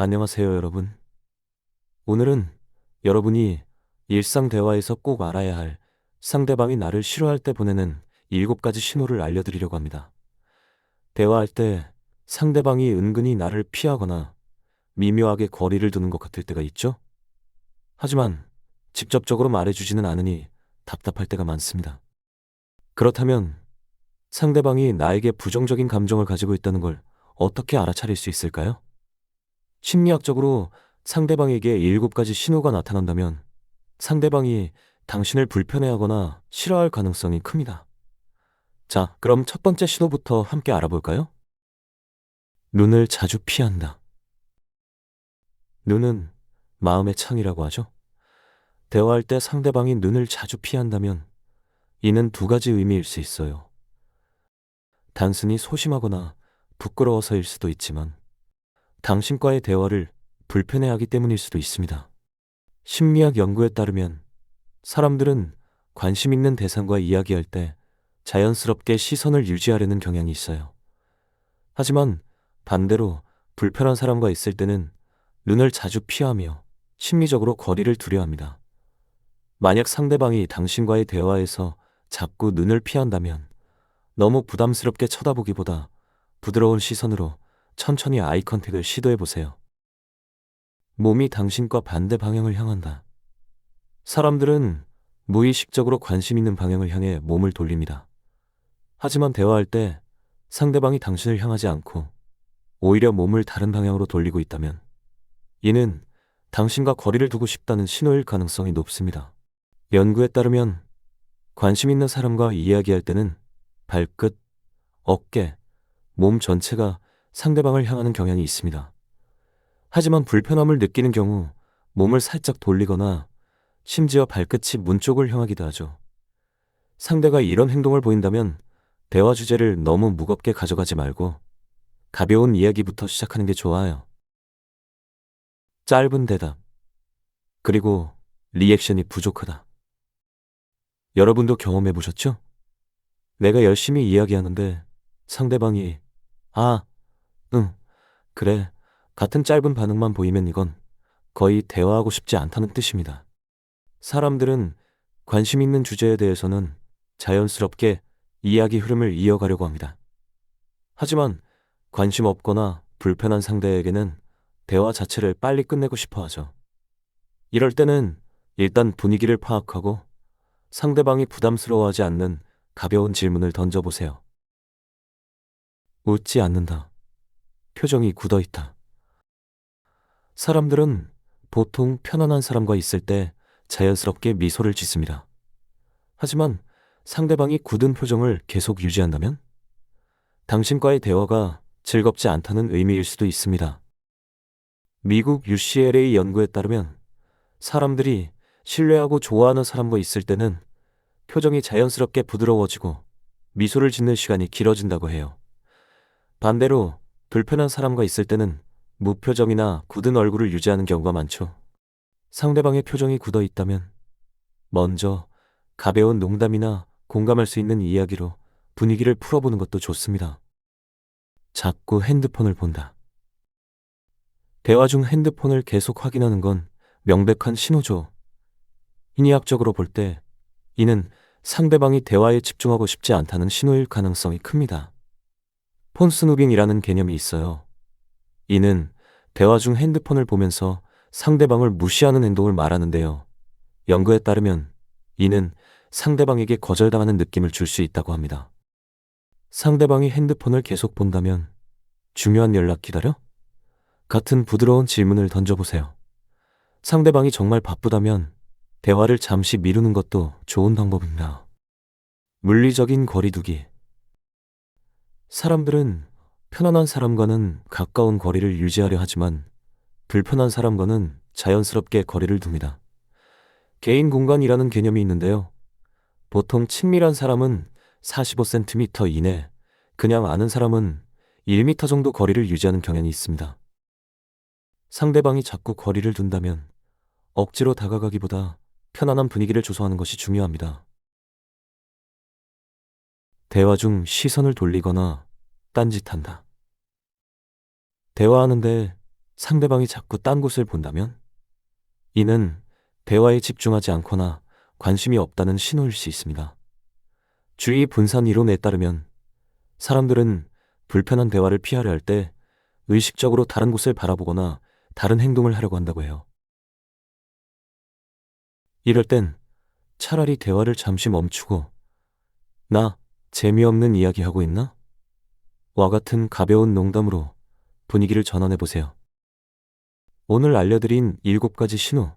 안녕하세요, 여러분. 오늘은 여러분이 일상 대화에서 꼭 알아야 할 상대방이 나를 싫어할 때 보내는 7가지 신호를 알려드리려고 합니다. 대화할 때 상대방이 은근히 나를 피하거나 미묘하게 거리를 두는 것 같을 때가 있죠? 하지만 직접적으로 말해주지는 않으니 답답할 때가 많습니다. 그렇다면 상대방이 나에게 부정적인 감정을 가지고 있다는 걸 어떻게 알아차릴 수 있을까요? 심리학적으로 상대방에게 7가지 신호가 나타난다면 상대방이 당신을 불편해하거나 싫어할 가능성이 큽니다. 자, 그럼 첫 번째 신호부터 함께 알아볼까요? 눈을 자주 피한다. 눈은 마음의 창이라고 하죠. 대화할 때 상대방이 눈을 자주 피한다면 이는 2가지 의미일 수 있어요. 단순히 소심하거나 부끄러워서일 수도 있지만 당신과의 대화를 불편해하기 때문일 수도 있습니다. 심리학 연구에 따르면 사람들은 관심 있는 대상과 이야기할 때 자연스럽게 시선을 유지하려는 경향이 있어요. 하지만 반대로 불편한 사람과 있을 때는 눈을 자주 피하며 심리적으로 거리를 두려 합니다. 만약 상대방이 당신과의 대화에서 자꾸 눈을 피한다면 너무 부담스럽게 쳐다보기보다 부드러운 시선으로 천천히 아이 컨택을 시도해 보세요. 몸이 당신과 반대 방향을 향한다. 사람들은 무의식적으로 관심 있는 방향을 향해 몸을 돌립니다. 하지만 대화할 때 상대방이 당신을 향하지 않고 오히려 몸을 다른 방향으로 돌리고 있다면 이는 당신과 거리를 두고 싶다는 신호일 가능성이 높습니다. 연구에 따르면 관심 있는 사람과 이야기할 때는 발끝, 어깨, 몸 전체가 상대방을 향하는 경향이 있습니다. 하지만 불편함을 느끼는 경우 몸을 살짝 돌리거나 심지어 발끝이 문 쪽을 향하기도 하죠. 상대가 이런 행동을 보인다면 대화 주제를 너무 무겁게 가져가지 말고 가벼운 이야기부터 시작하는 게 좋아요. 짧은 대답, 그리고 리액션이 부족하다. 여러분도 경험해 보셨죠? 내가 열심히 이야기하는데 상대방이 아, 응, 그래, 같은 짧은 반응만 보이면 이건 거의 대화하고 싶지 않다는 뜻입니다. 사람들은 관심 있는 주제에 대해서는 자연스럽게 이야기 흐름을 이어가려고 합니다. 하지만 관심 없거나 불편한 상대에게는 대화 자체를 빨리 끝내고 싶어 하죠. 이럴 때는 일단 분위기를 파악하고 상대방이 부담스러워하지 않는 가벼운 질문을 던져보세요. 웃지 않는다. 표정이 굳어있다. 사람들은 보통 편안한 사람과 있을 때 자연스럽게 미소를 짓습니다. 하지만 상대방이 굳은 표정을 계속 유지한다면 당신과의 대화가 즐겁지 않다는 의미일 수도 있습니다. 미국 UCLA 연구에 따르면 사람들이 신뢰하고 좋아하는 사람과 있을 때는 표정이 자연스럽게 부드러워지고 미소를 짓는 시간이 길어진다고 해요. 반대로 불편한 사람과 있을 때는 무표정이나 굳은 얼굴을 유지하는 경우가 많죠. 상대방의 표정이 굳어 있다면 먼저 가벼운 농담이나 공감할 수 있는 이야기로 분위기를 풀어보는 것도 좋습니다. 자꾸 핸드폰을 본다. 대화 중 핸드폰을 계속 확인하는 건 명백한 신호죠. 심리학적으로 볼 때 이는 상대방이 대화에 집중하고 싶지 않다는 신호일 가능성이 큽니다. 폰 스누빙이라는 개념이 있어요. 이는 대화 중 핸드폰을 보면서 상대방을 무시하는 행동을 말하는데요. 연구에 따르면 이는 상대방에게 거절당하는 느낌을 줄 수 있다고 합니다. 상대방이 핸드폰을 계속 본다면 중요한 연락 기다려? 같은 부드러운 질문을 던져보세요. 상대방이 정말 바쁘다면 대화를 잠시 미루는 것도 좋은 방법입니다. 물리적인 거리두기. 사람들은 편안한 사람과는 가까운 거리를 유지하려 하지만 불편한 사람과는 자연스럽게 거리를 둡니다. 개인 공간이라는 개념이 있는데요. 보통 친밀한 사람은 45cm 이내, 그냥 아는 사람은 1m 정도 거리를 유지하는 경향이 있습니다. 상대방이 자꾸 거리를 둔다면 억지로 다가가기보다 편안한 분위기를 조성하는 것이 중요합니다. 대화 중 시선을 돌리거나 딴짓한다. 대화하는데 상대방이 자꾸 딴 곳을 본다면 이는 대화에 집중하지 않거나 관심이 없다는 신호일 수 있습니다. 주의 분산 이론에 따르면 사람들은 불편한 대화를 피하려 할 때 의식적으로 다른 곳을 바라보거나 다른 행동을 하려고 한다고 해요. 이럴 땐 차라리 대화를 잠시 멈추고 나 재미없는 이야기 하고 있나? 와 같은 가벼운 농담으로 분위기를 전환해 보세요. 오늘 알려드린 7가지 신호,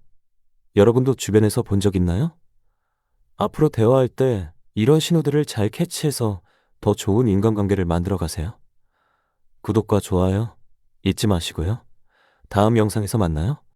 여러분도 주변에서 본 적 있나요? 앞으로 대화할 때 이런 신호들을 잘 캐치해서 더 좋은 인간관계를 만들어 가세요. 구독과 좋아요 잊지 마시고요. 다음 영상에서 만나요.